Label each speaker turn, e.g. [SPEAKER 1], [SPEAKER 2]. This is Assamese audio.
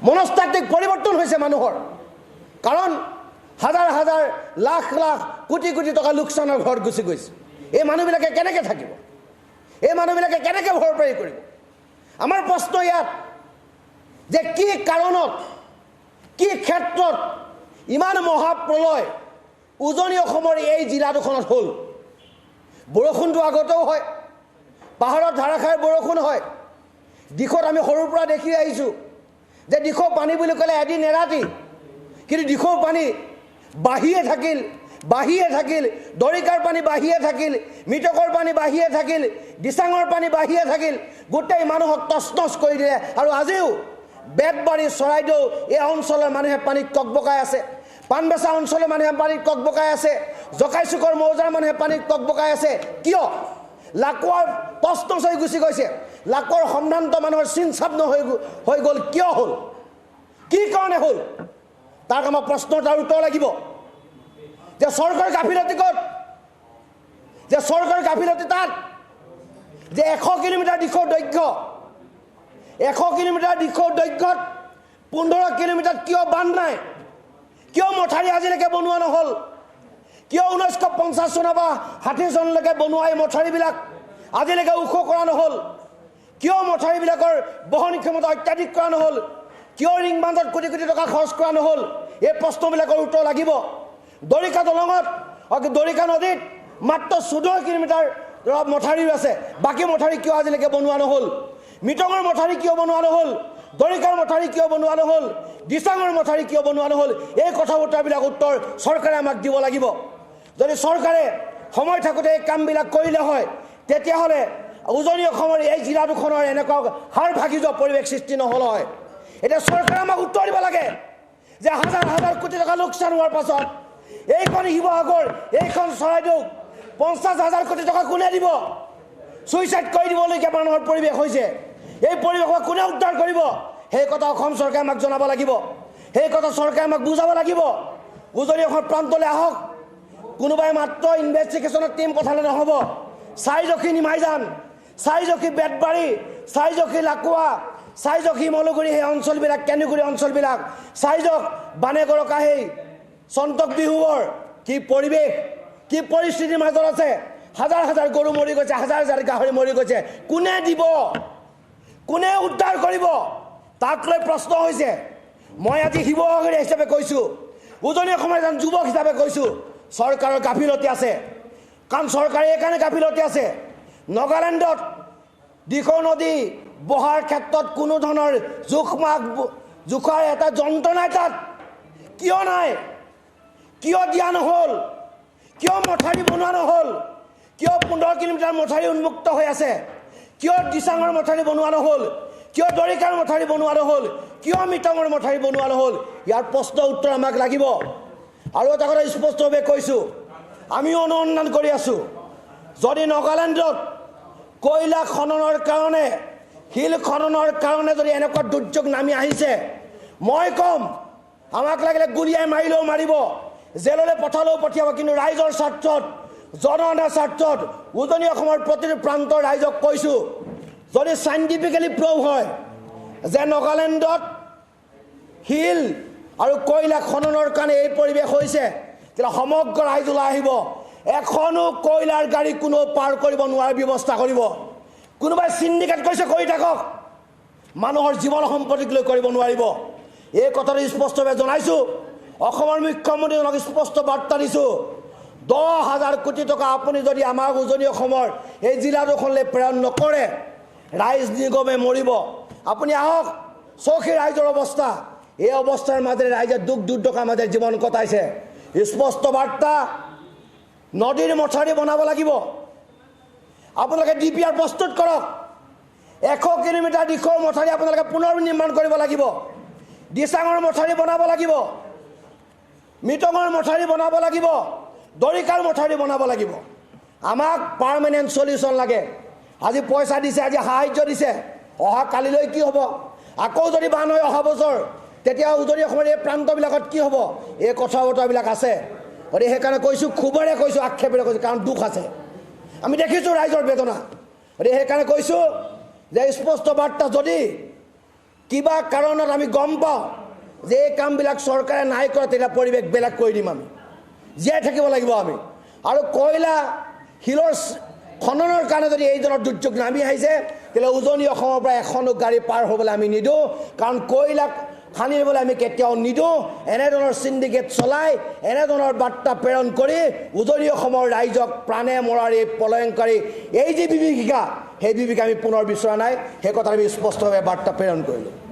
[SPEAKER 1] মনস্তাত্ত্বিক পৰিৱৰ্তন হৈছে মানুহৰ। কাৰণ হাজাৰ হাজাৰ লাখ লাখ কোটি কোটি টকা লোকচানৰ ঘৰত গুচি গৈছে। এই মানুহবিলাকে কেনেকৈ থাকিব? এই মানুহবিলাকে কেনেকৈ ভৰপাই কৰিব? আমাৰ প্ৰশ্ন ইয়াত যে কি কাৰণত, কি ক্ষেত্ৰত ইমান মহাপ্ৰলয় উজনি অসমৰ এই জিলা দুখনত হ'ল? বৰষুণটো আগতেও হয়, পাহাৰত ধাৰাসাৰ বৰষুণ হয়। দিশত আমি সৰুৰ পৰা দেখি আহিছোঁ যে দিশৰ পানী বুলি ক'লে এদিন এৰাতি, কিন্তু দিশৰ পানী বাঢ়িয়ে থাকিল, বাঢ়িয়ে থাকিল। দৰিকাৰ পানী বাঢ়িয়ে থাকিল, মৃতকৰ পানী বাঢ়িয়ে থাকিল, দিচাঙৰ পানী বাঢ়িয়ে থাকিল। গোটেই মানুহক তছনছ কৰি দিলে। আৰু আজিও বেতবাৰী, চৰাইদেউ এই অঞ্চলৰ মানুহে পানীত ককবকাই আছে। পাণবেচা অঞ্চলৰ মানুহে পানীত ককবকাই আছে। জকাইচুকৰ মৌজাৰ মানুহে পানীত ককবকাই আছে। কিয়? লাকুৱাৰ তছনছ হৈ গুচি গৈছে। লাকুৱাৰ সম্ভ্ৰান্ত মানুহৰ চিন চাপ হৈ গ'ল। কিয় হ'ল? কি কাৰণে হ'ল? তাক আমাৰ প্ৰশ্ন তাৰ উত্তৰ লাগিব। যে চৰকাৰৰ গাফিলতি ক'ত? যে চৰকাৰৰ গাফিলতি তাত যে 100 কিলোমিটাৰ দিশৰ দৈৰ্ঘ্য, 100 কিলোমিটাৰ দিশৰ দৈৰ্ঘ্যত 15 কিলোমিটাৰত কিয় বান্ধ নাই? কিয় মথাৰি আজিলৈকে বনোৱা নহ'ল? কিয় 1950 চনৰ পৰা 60 চনলৈকে বনোৱা এই মথাৰিবিলাক আজিলৈকে ওখ কৰা নহ'ল? কিয় মথাৰিবিলাকৰ বহনি ক্ষমতা অত্যাধিক কৰা নহ'ল? কিয় ৰিং বান্ধত কোটি কোটি টকা খৰচ কৰা নহ'ল? এই প্ৰশ্নবিলাকৰ উত্তৰ লাগিব। দৰিকা দলঙত, দৰিকা নদীত মাত্ৰ 14 কিলোমিটাৰ মথাৰি আছে। বাকী মথাৰি কিয় আজিলৈকে বনোৱা নহ'ল? মিটঙৰ মথাৰি কিয় বনোৱা নহ'ল? দৰিকাৰ মথাৰি কিয় বনোৱা নহ'ল? দিচাঙৰ মথাৰি কিয় বনোৱা নহ'ল? এই কথা বতৰাবিলাক উত্তৰ চৰকাৰে আমাক দিব লাগিব। যদি চৰকাৰে সময় থাকোঁতে এই কামবিলাক কৰিলে হয়, তেতিয়াহ'লে উজনি অসমৰ এই জিলা দুখনৰ এনেকুৱা হাৰ ভাগি যোৱা পৰিৱেশ সৃষ্টি নহ'ল হয়। এতিয়া চৰকাৰে আমাক উত্তৰ দিব লাগে যে হাজাৰ হাজাৰ কোটি টকা লোকচান হোৱাৰ পাছত এইখন শিৱসাগৰ, এইখন চৰাইদেউ 50,000 কোটি টকা কোনে দিব? ছুইচাইড কৰি দিবলগীয়া মানুহৰ পৰিৱেশ হৈছে। এই পৰিৱেশক কোনে উদ্ধাৰ কৰিব? সেই কথা অসম চৰকাৰে আমাক জনাব লাগিব। সেই কথা চৰকাৰে আমাক বুজাব লাগিব। উজনি অসমৰ প্ৰান্তলৈ আহক। কোনোবাই মাত্ৰ ইনভেষ্টিগেশ্যনৰ টীম পঠালে নহ'ব। চাইজখি নিমাইজান, চাইজখি বেতবাৰী, চাইজখি লাকুৱা, চাইজখি মলুগুৰি, সেই অঞ্চলবিলাক, কেন্দুগুৰি অঞ্চলবিলাক, চাইজক বানেগৰকা, সেই চন্তক বিহুবৰ কি পৰিৱেশ, কি পৰিস্থিতিৰ মাজত আছে। হাজাৰ হাজাৰ গৰু মৰি গৈছে, হাজাৰ হাজাৰ গাহৰি মৰি গৈছে। কোনে দিব? কোনে উদ্ধাৰ কৰিব? তাক লৈ প্ৰশ্ন হৈছে। মই আজি শিৱসাগৰীয়া হিচাপে কৈছোঁ, উজনি অসমৰ এজন যুৱক হিচাপে কৈছোঁ, চৰকাৰৰ গাফিলতি আছে। কাৰণ চৰকাৰে এইকাৰণে গাফিলতি আছে, নগালেণ্ডত দিখৌ নদী বহাৰ ক্ষেত্ৰত কোনো ধৰণৰ জোখাৰ এটা যন্ত্ৰ নাই। তাত কিয় নাই? কিয় দিয়া নহ'ল? কিয় মথাৰি বনোৱা নহ'ল? কিয় 15 কিলোমিটাৰ মথাৰি উন্মুক্ত হৈ আছে? কিয় দিচাঙৰ মথাৰি বনোৱা নহ'ল? কিয় দৰিকাৰ মথাৰি বনোৱা নহ'ল? কিয় মিটঙৰ মথাৰি বনোৱা নহ'ল? ইয়াৰ প্ৰশ্ন উত্তৰ আমাক লাগিব। আৰু এটা কথা স্পষ্টভাৱে কৈছোঁ, আমিও অনুসন্ধান কৰি আছোঁ। যদি নগালেণ্ডত কয়লা খননৰ কাৰণে, শিল খননৰ কাৰণে যদি এনেকুৱা দুৰ্যোগ নামি আহিছে, মই ক'ম আমাক লাগিলে গুলিয়াই মাৰিলেও মাৰিব, জেললৈ পঠালেও পঠিয়াব, কিন্তু ৰাইজৰ স্বাৰ্থত, জনসাধাৰণৰ স্বাৰ্থত উজনি অসমৰ প্ৰতিটো প্ৰান্তৰ ৰাইজক কৈছোঁ, যদি চাইণ্টিফিকেলি প্ৰুভ হয় যে নগালেণ্ডত শিল আৰু কয়লা খননৰ কাৰণে এই পৰিৱেশ হৈছে, তেতিয়া সমগ্ৰ ৰাইজ ওলাই আহিব। এখনো কয়লাৰ গাড়ী কোনো পাৰ কৰিব নোৱাৰাৰ ব্যৱস্থা কৰিব। কোনোবাই চিণ্ডিকেট কৰিছে, কৰি থাকক, মানুহৰ জীৱন সম্পত্তিক লৈ কৰিব নোৱাৰিব। এই কথাটো স্পষ্টভাৱে জনাইছোঁ। অসমৰ মুখ্যমন্ত্ৰীজনক স্পষ্ট বাৰ্তা দিছোঁ, 10,000 কোটি টকা আপুনি যদি আমাৰ উজনি অসমৰ এই জিলা দুখনলৈ প্ৰেৰণ নকৰে, ৰাইজ নিগমে মৰিব। আপুনি আহক, চৌখি ৰাইজৰ অৱস্থা, এই অৱস্থাৰ মাজেৰে ৰাইজে দুখ দুৰ্দশাৰ মাজেৰে জীৱন কটাইছে। স্পষ্ট বাৰ্তা, নদীৰ মথাৰি বনাব লাগিব। আপোনালোকে DPR প্ৰস্তুত কৰক। 100 কিলোমিটাৰ দিশৰ মথাৰি আপোনালোকে পুনৰ নিৰ্মাণ কৰিব লাগিব। দিচাঙৰ মথাৰি বনাব লাগিব, মিটঙৰ মথাৰি বনাব লাগিব, দৰিকাৰ মথাৰি বনাব লাগিব। আমাক পাৰ্মানেণ্ট সলিউশ্যন লাগে। আজি পইচা দিছে, আজি সাহায্য দিছে, অহা কালিলৈ কি হ'ব? আকৌ যদি বান হয় অহা বছৰ, তেতিয়া উজনি অসমৰ এই প্ৰান্তবিলাকত কি হ'ব? এই কথা বতৰাবিলাক আছে। গতিকে সেইকাৰণে কৈছোঁ, খুবেৰে কৈছোঁ, আক্ষেপেৰে কৈছোঁ, কাৰণ দুখ আছে। আমি দেখিছোঁ ৰাইজৰ বেদনা। গতিকে সেইকাৰণে কৈছোঁ যে স্পষ্ট বাৰ্তা, যদি কিবা কাৰণত আমি গম পাওঁ যে এই কামবিলাক চৰকাৰে নাই কৰা, তেতিয়া পৰিৱেশ বেলেগ কৰি দিম। আমি জীয়াই থাকিব লাগিব আমি। আৰু কয়লা শিলৰ খননৰ কাৰণে যদি এই ধৰণৰ দুৰ্যোগ নামি আহিছে, তেতিয়াহ'লে উজনি অসমৰ পৰা এখনো গাড়ী পাৰ হ'বলৈ আমি নিদিওঁ। কাৰণ কয়লা খান্দি দিবলৈ আমি কেতিয়াও নিদিওঁ। এনেধৰণৰ চিণ্ডিকেট চলাই, এনেধৰণৰ বাৰ্তা প্ৰেৰণ কৰি উজনি অসমৰ ৰাইজক প্ৰাণে মৰাৰ এই প্ৰলয়ংকাৰী এই যে বিভীষিকা, সেই বিভীষিকা আমি পুনৰ বিচৰা নাই। সেই কথা আমি স্পষ্টভাৱে বাৰ্তা প্ৰেৰণ কৰিলোঁ।